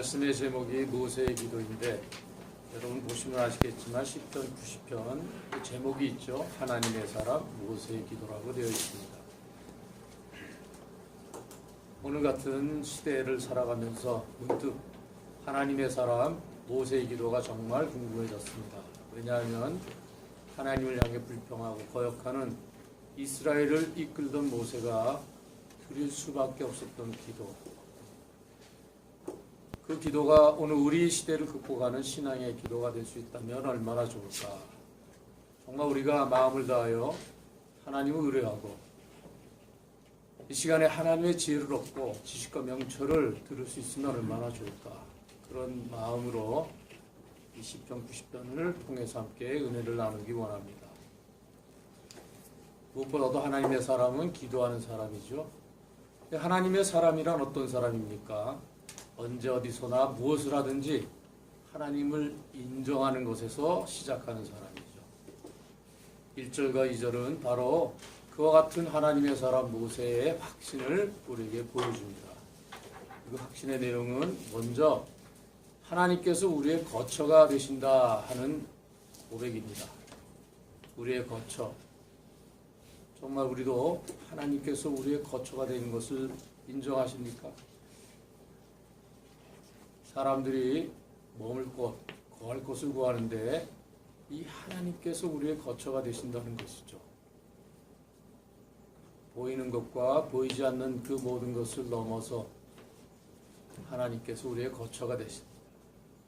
말씀의 제목이 모세의 기도인데 여러분 보시면 아시겠지만 10편, 90편 그 제목이 있죠. 하나님의 사람 모세의 기도라고 되어 있습니다. 오늘 같은 시대를 살아가면서 문득 하나님의 사람 모세의 기도가 정말 궁금해졌습니다. 왜냐하면 하나님을 향해 불평하고 거역하는 이스라엘을 이끌던 모세가 드릴 수밖에 없었던 기도, 그 기도가 오늘 우리 시대를 극복하는 신앙의 기도가 될 수 있다면 얼마나 좋을까. 정말 우리가 마음을 다하여 하나님을 의뢰하고 이 시간에 하나님의 지혜를 얻고 지식과 명철을 들을 수 있으면 얼마나 좋을까. 그런 마음으로 이 10편 90편을 통해서 함께 은혜를 나누기 원합니다. 무엇보다도 하나님의 사람은 기도하는 사람이죠. 하나님의 사람이란 어떤 사람입니까? 언제 어디서나 무엇을 하든지 하나님을 인정하는 것에서 시작하는 사람이죠. 1절과 2절은 바로 그와 같은 하나님의 사람 모세의 확신을 우리에게 보여줍니다. 그 확신의 내용은 먼저 하나님께서 우리의 거처가 되신다 하는 고백입니다. 우리의 거처. 정말 우리도 하나님께서 우리의 거처가 되는 것을 인정하십니까? 사람들이 머물 곳, 거할 곳을 구하는데 이 하나님께서 우리의 거처가 되신다는 것이죠. 보이는 것과 보이지 않는 그 모든 것을 넘어서 하나님께서 우리의 거처가 되신다.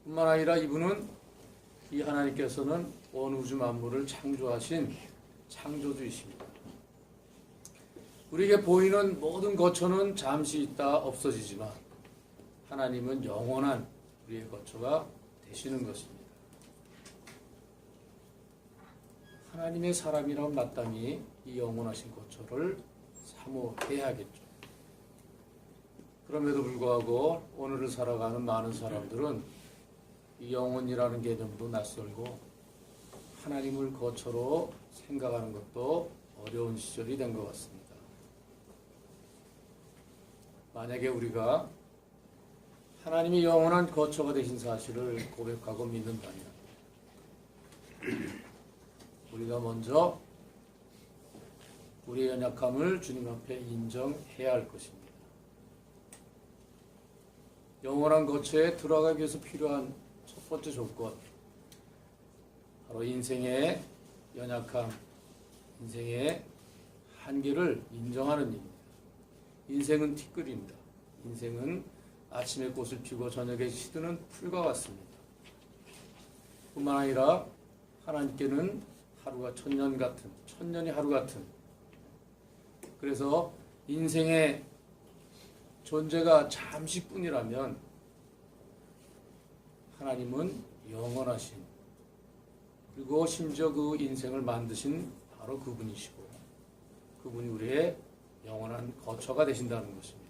뿐만 아니라 이분은, 이 하나님께서는 온 우주 만물을 창조하신 창조주이십니다. 우리에게 보이는 모든 거처는 잠시 있다 없어지지만 하나님은 영원한 우리의 거처가 되시는 것입니다. 하나님의 사람이라면 마땅히 이 영원하신 거처를 사모해야겠죠. 그럼에도 불구하고 오늘을 살아가는 많은 사람들은 이 영혼이라는 개념도 낯설고 하나님을 거처로 생각하는 것도 어려운 시절이 된 것 같습니다. 만약에 우리가 하나님이 영원한 거처가 되신 사실을 고백하고 믿는다면 우리가 먼저 우리의 연약함을 주님 앞에 인정해야 할 것입니다. 영원한 거처에 들어가기 위해서 필요한 첫 번째 조건, 바로 인생의 연약함, 인생의 한계를 인정하는 일입니다. 인생은 티끌입니다. 인생은 아침에 꽃을 피고 저녁에 시드는 풀과 같습니다. 뿐만 아니라 하나님께는 하루가 천년 같은, 천년이 하루 같은, 그래서 인생의 존재가 잠시뿐이라면 하나님은 영원하신, 그리고 심지어 그 인생을 만드신 바로 그분이시고 그분이 우리의 영원한 거처가 되신다는 것입니다.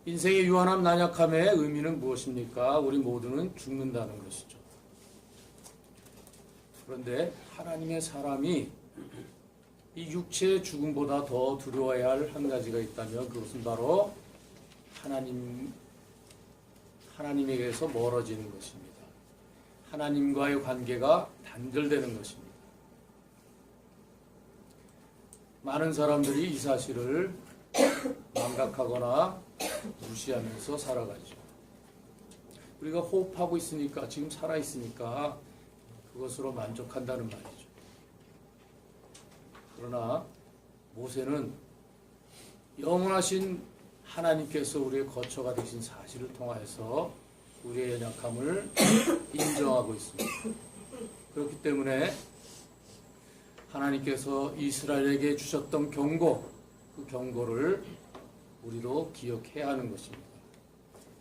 인생의 유한함, 난약함의 의미는 무엇입니까? 우리 모두는 죽는다는 것이죠. 그런데 하나님의 사람이 이 육체의 죽음보다 더 두려워해야 할 한 가지가 있다면 그것은 바로 하나님에게서 멀어지는 것입니다. 하나님과의 관계가 단절되는 것입니다. 많은 사람들이 이 사실을 망각하거나 무시하면서 살아가죠. 우리가 호흡하고 있으니까, 지금 살아있으니까 그것으로 만족한다는 말이죠. 그러나 모세는 영원하신 하나님께서 우리의 거처가 되신 사실을 통하여서 우리의 연약함을 인정하고 있습니다. 그렇기 때문에 하나님께서 이스라엘에게 주셨던 경고, 그 경고를 우리도 기억해야 하는 것입니다.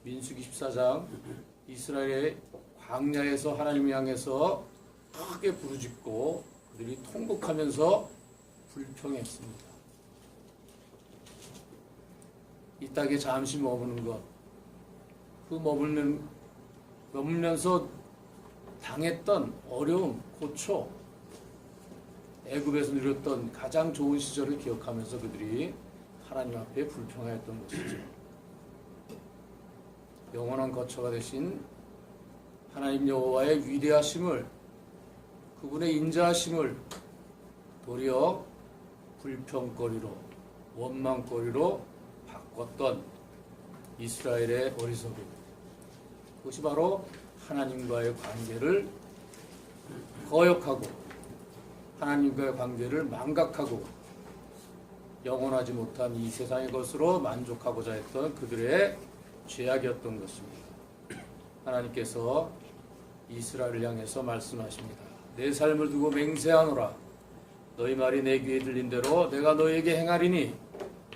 민수기 14장, 이스라엘의 광야에서 하나님을 향해서 크게 부르짖고 그들이 통곡하면서 불평했습니다. 이 땅에 잠시 머무는 것, 그 머물면서 당했던 어려움, 고초, 애굽에서 누렸던 가장 좋은 시절을 기억하면서 그들이 하나님 앞에 불평하였던 것이죠. 영원한 거처가 되신 하나님 여호와의 위대하심을, 그분의 인자하심을 도리어 불평거리로, 원망거리로 바꿨던 이스라엘의 어리석음, 그것이 바로 하나님과의 관계를 거역하고 하나님과의 관계를 망각하고 영원하지 못한 이 세상의 것으로 만족하고자 했던 그들의 죄악이었던 것입니다. 하나님께서 이스라엘을 향해서 말씀하십니다. 내 삶을 두고 맹세하노라. 너희 말이 내 귀에 들린 대로 내가 너희에게 행하리니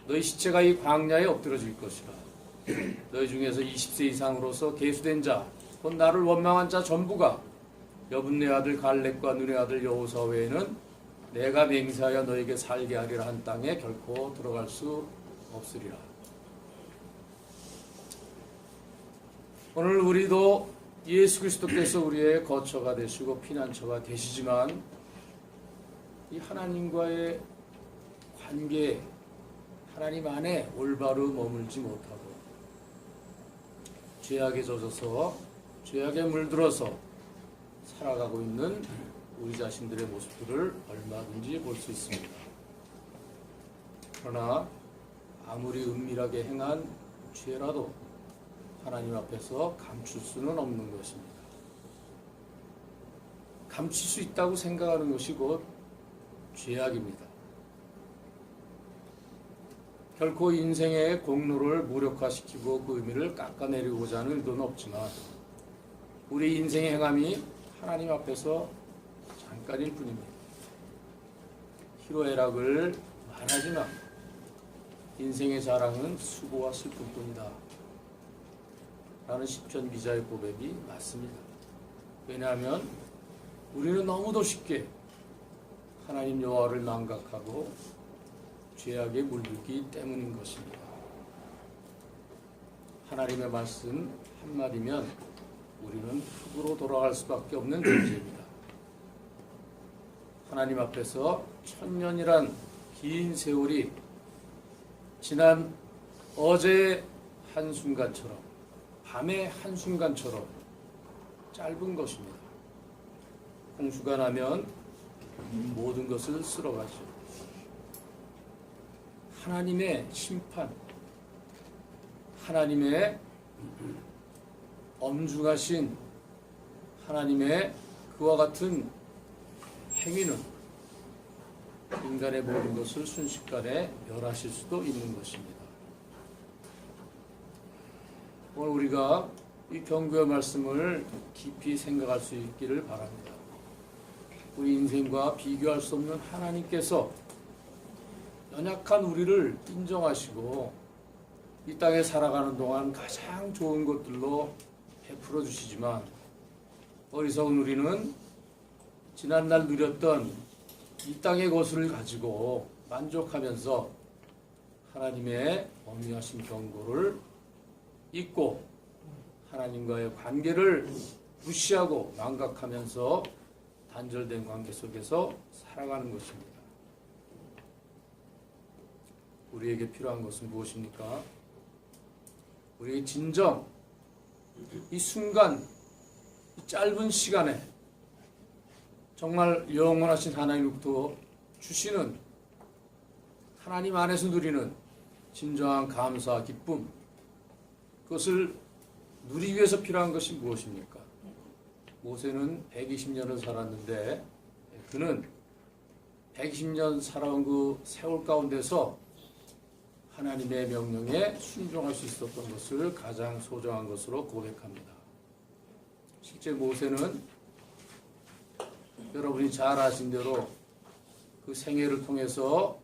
너희 시체가 이 광야에 엎드러질 것이라. 너희 중에서 20세 이상으로서 계수된 자, 곧 나를 원망한 자 전부가 여분네 아들 갈렙과 눈의 아들 여호사 외에는 내가 맹세하여 너에게 살게 하리라 한 땅에 결코 들어갈 수 없으리라. 오늘 우리도 예수 그리스도께서 우리의 거처가 되시고 피난처가 되시지만 이 하나님과의 관계, 하나님 안에 올바로 머물지 못하고 죄악에 젖어서 죄악에 물들어서 살아가고 있는 우리 자신들의 모습들을 얼마든지 볼 수 있습니다. 그러나 아무리 은밀하게 행한 죄라도 하나님 앞에서 감출 수는 없는 것입니다. 감출 수 있다고 생각하는 것이 곧 죄악입니다. 결코 인생의 공로를 무력화시키고 그 의미를 깎아내리고자 하는 의도는 없지만 우리 인생의 행함이 하나님 앞에서 잠깐일 뿐입니다. 희로애락을 말하지만 인생의 자랑은 수고와 슬픔뿐이다 라는 시편 기자의 고백이 맞습니다. 왜냐하면 우리는 너무도 쉽게 하나님 여호와를 망각하고 죄악에 물들기 때문인 것입니다. 하나님의 말씀 한마디면 우리는 흙으로 돌아갈 수밖에 없는 존재입니다. 하나님 앞에서 천년이란 긴 세월이 지난 어제의 한순간처럼, 밤의 한순간처럼 짧은 것입니다. 홍수가 나면 모든 것을 쓸어가죠. 하나님의 심판, 하나님의 엄중하신 하나님의 그와 같은 행위는 인간의 모든 것을 순식간에 멸하실 수도 있는 것입니다. 오늘 우리가 이 경고의 말씀을 깊이 생각할 수 있기를 바랍니다. 우리 인생과 비교할 수 없는 하나님께서 연약한 우리를 인정하시고 이 땅에 살아가는 동안 가장 좋은 것들로 베풀어 주시지만 어리석은 우리는 지난날 누렸던 이 땅의 것을 가지고 만족하면서 하나님의 엄미하신 경고를 잊고 하나님과의 관계를 무시하고 망각하면서 단절된 관계 속에서 살아가는 것입니다. 우리에게 필요한 것은 무엇입니까? 우리의 진정, 이 순간, 이 짧은 시간에 정말 영원하신 하나님으로부터 주시는 하나님 안에서 누리는 진정한 감사, 기쁨, 그것을 누리기 위해서 필요한 것이 무엇입니까? 모세는 120년을 살았는데 그는 120년 살아온 그 세월 가운데서 하나님의 명령에 순종할 수 있었던 것을 가장 소중한 것으로 고백합니다. 실제 모세는 여러분이 잘 아신 대로 그 생애를 통해서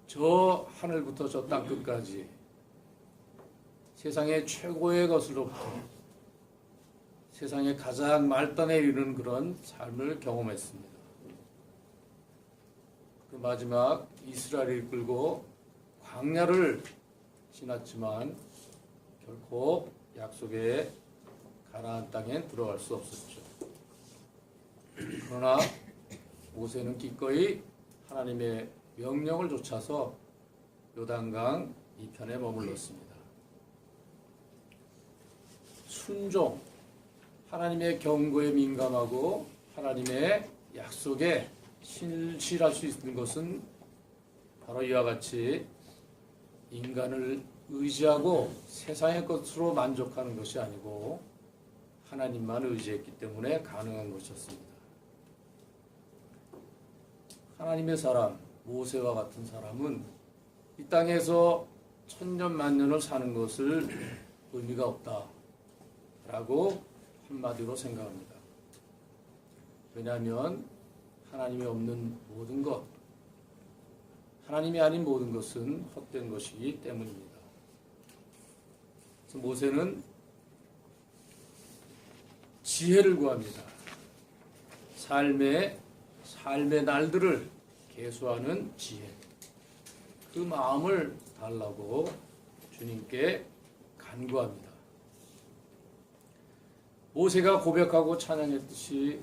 저 하늘부터 저 땅 끝까지 세상의 최고의 것으로부터 세상의 가장 말단에 이르는 그런 삶을 경험했습니다. 그 마지막 이스라엘을 이끌고 광야를 지났지만 결코 약속의 가나안 땅에 들어갈 수 없었죠. 그러나 모세는 기꺼이 하나님의 명령을 좇아서 요단강 이편에 머물렀습니다. 순종, 하나님의 경고에 민감하고 하나님의 약속에 신실할 수 있는 것은 바로 이와 같이 인간을 의지하고 세상의 것으로 만족하는 것이 아니고 하나님만 의지했기 때문에 가능한 것이었습니다. 하나님의 사람, 모세와 같은 사람은 이 땅에서 천년 만년을 사는 것을 의미가 없다라고 한마디로 생각합니다. 왜냐하면 하나님이 없는 모든 것, 하나님이 아닌 모든 것은 헛된 것이기 때문입니다. 그래서 모세는 지혜를 구합니다. 삶의 날들을 계수하는 지혜. 그 마음을 달라고 주님께 간구합니다. 모세가 고백하고 찬양했듯이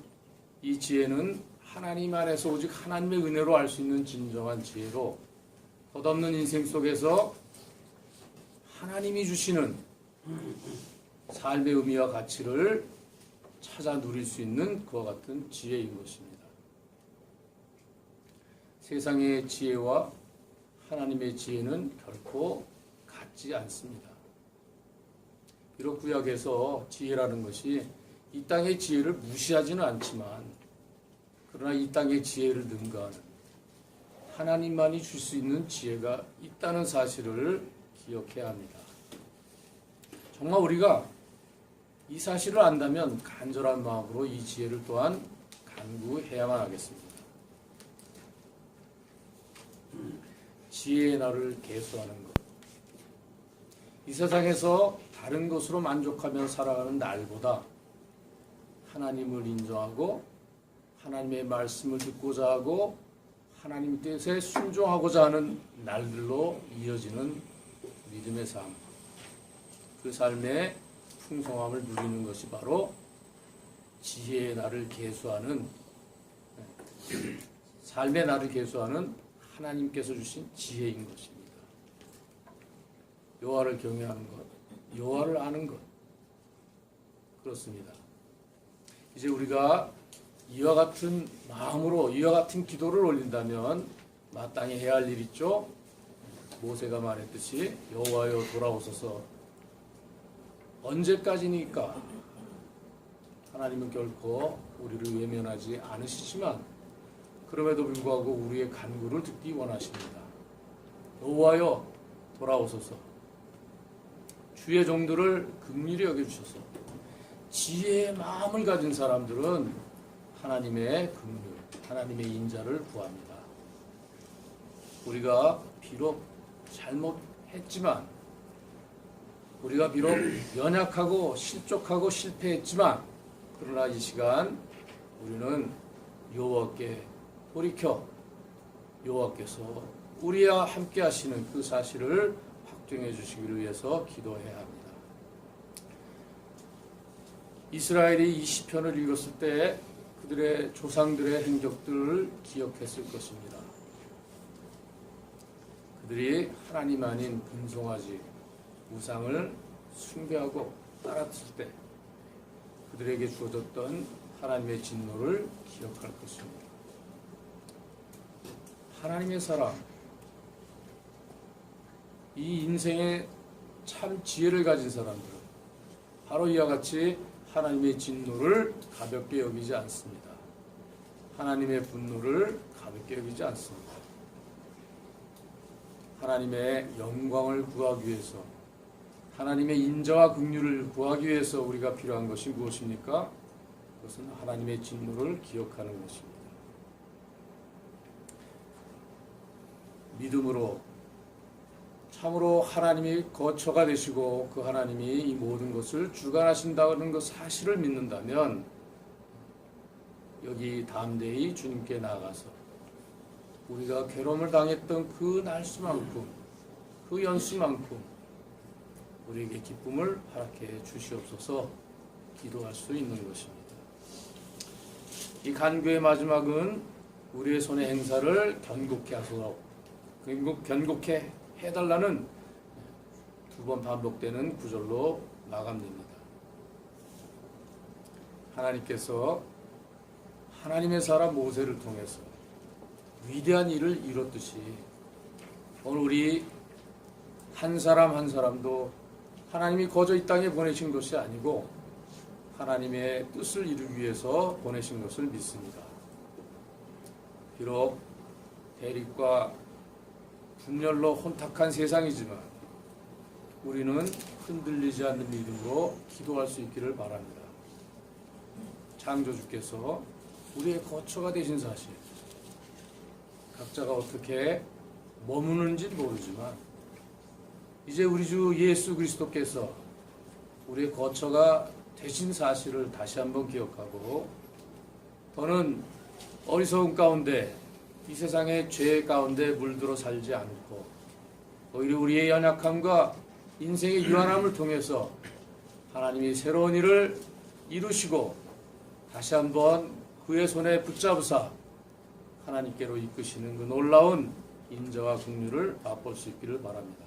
이 지혜는 하나님 안에서 오직 하나님의 은혜로 알 수 있는 진정한 지혜로 덧없는 인생 속에서 하나님이 주시는 삶의 의미와 가치를 찾아 누릴 수 있는 그와 같은 지혜인 것입니다. 세상의 지혜와 하나님의 지혜는 결코 같지 않습니다. 비록 구약에서 지혜라는 것이 이 땅의 지혜를 무시하지는 않지만 그러나 이 땅의 지혜를 능가하는 하나님만이 줄 수 있는 지혜가 있다는 사실을 기억해야 합니다. 정말 우리가 이 사실을 안다면 간절한 마음으로 이 지혜를 또한 간구해야만 하겠습니다. 지혜의 날을 계수하는 것. 이 세상에서 다른 것으로 만족하며 살아가는 날보다 하나님을 인정하고 하나님의 말씀을 듣고자 하고 하나님 뜻에 순종하고자 하는 날들로 이어지는 믿음의 삶. 그 삶의 풍성함을 누리는 것이 바로 지혜의 날을 계수하는 삶의 날을 계수하는 하나님께서 주신 지혜인 것입니다. 여호와를 경외하는 것, 여호와를 아는 것. 그렇습니다. 이제 우리가 이와 같은 마음으로 이와 같은 기도를 올린다면 마땅히 해야 할 일 있죠. 모세가 말했듯이 여호와여 돌아오소서. 언제까지니까 하나님은 결코 우리를 외면하지 않으시지만 그럼에도 불구하고 우리의 간구를 듣기 원하십니다. 여호와여 돌아오소서. 주의 종들을 긍휼히 여겨주셔서 지혜의 마음을 가진 사람들은 하나님의 긍휼, 하나님의 인자를 구합니다. 우리가 비록 잘못했지만 우리가 비록 연약하고 실족하고 실패했지만 그러나 이 시간 우리는 여호와께 돌이켜 여호와께서 우리와 함께 하시는 그 사실을 확증해 주시기를 위해서 기도해야 합니다. 이스라엘이 이 시편을 읽었을 때 그들의 조상들의 행적들을 기억했을 것입니다. 그들이 하나님 아닌 금송아지 우상을 숭배하고 따랐을 때 그들에게 주어졌던 하나님의 진노를 기억할 것입니다. 하나님의 사람, 이 인생에 참 지혜를 가진 사람들은 바로 이와 같이 하나님의 진노를 가볍게 여기지 않습니다. 하나님의 분노를 가볍게 여기지 않습니다. 하나님의 영광을 구하기 위해서 하나님의 인자와 긍휼을 구하기 위해서 우리가 필요한 것이 무엇입니까? 그것은 하나님의 진노를 기억하는 것입니다. 믿음으로 참으로 하나님이 거처가 되시고 그 하나님이 이 모든 것을 주관하신다는 그 사실을 믿는다면 여기 담대히 주님께 나가서 우리가 괴로움을 당했던 그 날수만큼 그 연수만큼 우리에게 기쁨을 허락해 주시옵소서 기도할 수 있는 것입니다. 이 간구의 마지막은 우리의 손의 행사를 견고케 하소서 견고케 해달라는 두 번 반복되는 구절로 마감됩니다. 하나님께서 하나님의 사람 모세를 통해서 위대한 일을 이뤘듯이 오늘 우리 한 사람 한 사람도 하나님이 거저 이 땅에 보내신 것이 아니고 하나님의 뜻을 이루기 위해서 보내신 것을 믿습니다. 비록 대립과 분열로 혼탁한 세상이지만 우리는 흔들리지 않는 믿음으로 기도할 수 있기를 바랍니다. 창조주께서 우리의 거처가 되신 사실, 각자가 어떻게 머무는지 모르지만 이제 우리 주 예수 그리스도께서 우리의 거처가 되신 사실을 다시 한번 기억하고 더는 어리석은 가운데 이 세상의 죄 가운데 물들어 살지 않고 오히려 우리의 연약함과 인생의 유한함을 통해서 하나님이 새로운 일을 이루시고 다시 한번 그의 손에 붙잡으사 하나님께로 이끄시는 그 놀라운 인자와 긍휼을 맛볼 수 있기를 바랍니다.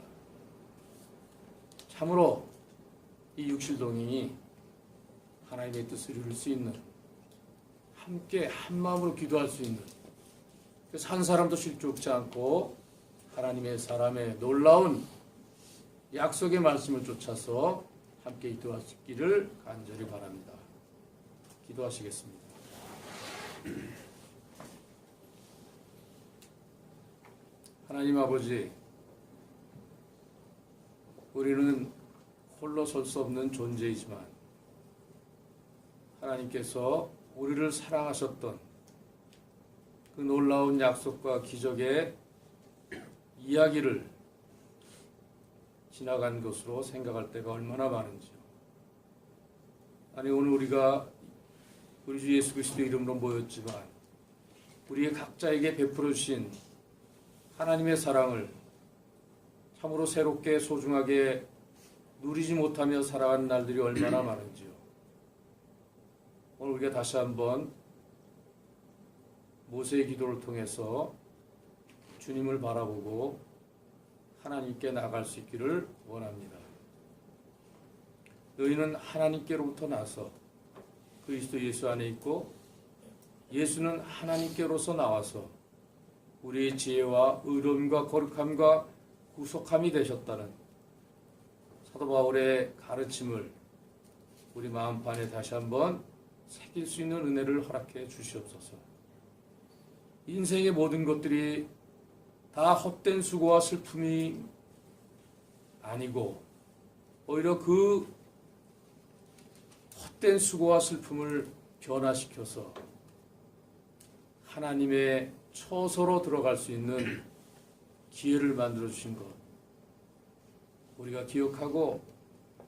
참으로 이 육실동행이 하나님의 뜻을 이룰 수 있는, 함께 한마음으로 기도할 수 있는, 그래서 한 사람도 실족지 않고 하나님의 사람의 놀라운 약속의 말씀을 쫓아서 함께 기도할 수 있기를 간절히 바랍니다. 기도하시겠습니다. 하나님 아버지, 우리는 홀로 설 수 없는 존재이지만 하나님께서 우리를 사랑하셨던 그 놀라운 약속과 기적의 이야기를 지나간 것으로 생각할 때가 얼마나 많은지요. 아니, 오늘 우리가 우리 주 예수 그리스도 이름으로 모였지만 우리의 각자에게 베풀어 주신 하나님의 사랑을 참으로 새롭게 소중하게 누리지 못하며 살아가는 날들이 얼마나 많은지요. 오늘 우리가 다시 한번 모세의 기도를 통해서 주님을 바라보고 하나님께 나갈 수 있기를 원합니다. 너희는 하나님께로부터 나서 그리스도 예수 안에 있고 예수는 하나님께로서 나와서 우리의 지혜와 의로움과 거룩함과 구속함이 되셨다는 사도 바울의 가르침을 우리 마음판에 다시 한번 새길 수 있는 은혜를 허락해 주시옵소서. 인생의 모든 것들이 다 헛된 수고와 슬픔이 아니고 오히려 그 헛된 수고와 슬픔을 변화시켜서 하나님의 처소로 들어갈 수 있는 기회를 만들어 주신 것 우리가 기억하고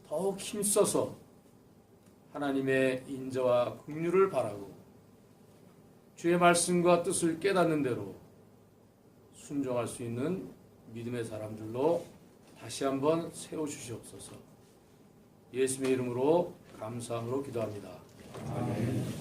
더욱 힘써서 하나님의 인자와 긍휼을 바라고 주의 말씀과 뜻을 깨닫는 대로 순종할 수 있는 믿음의 사람들로 다시 한번 세워주시옵소서. 예수님의 이름으로 감사함으로 기도합니다. 아멘.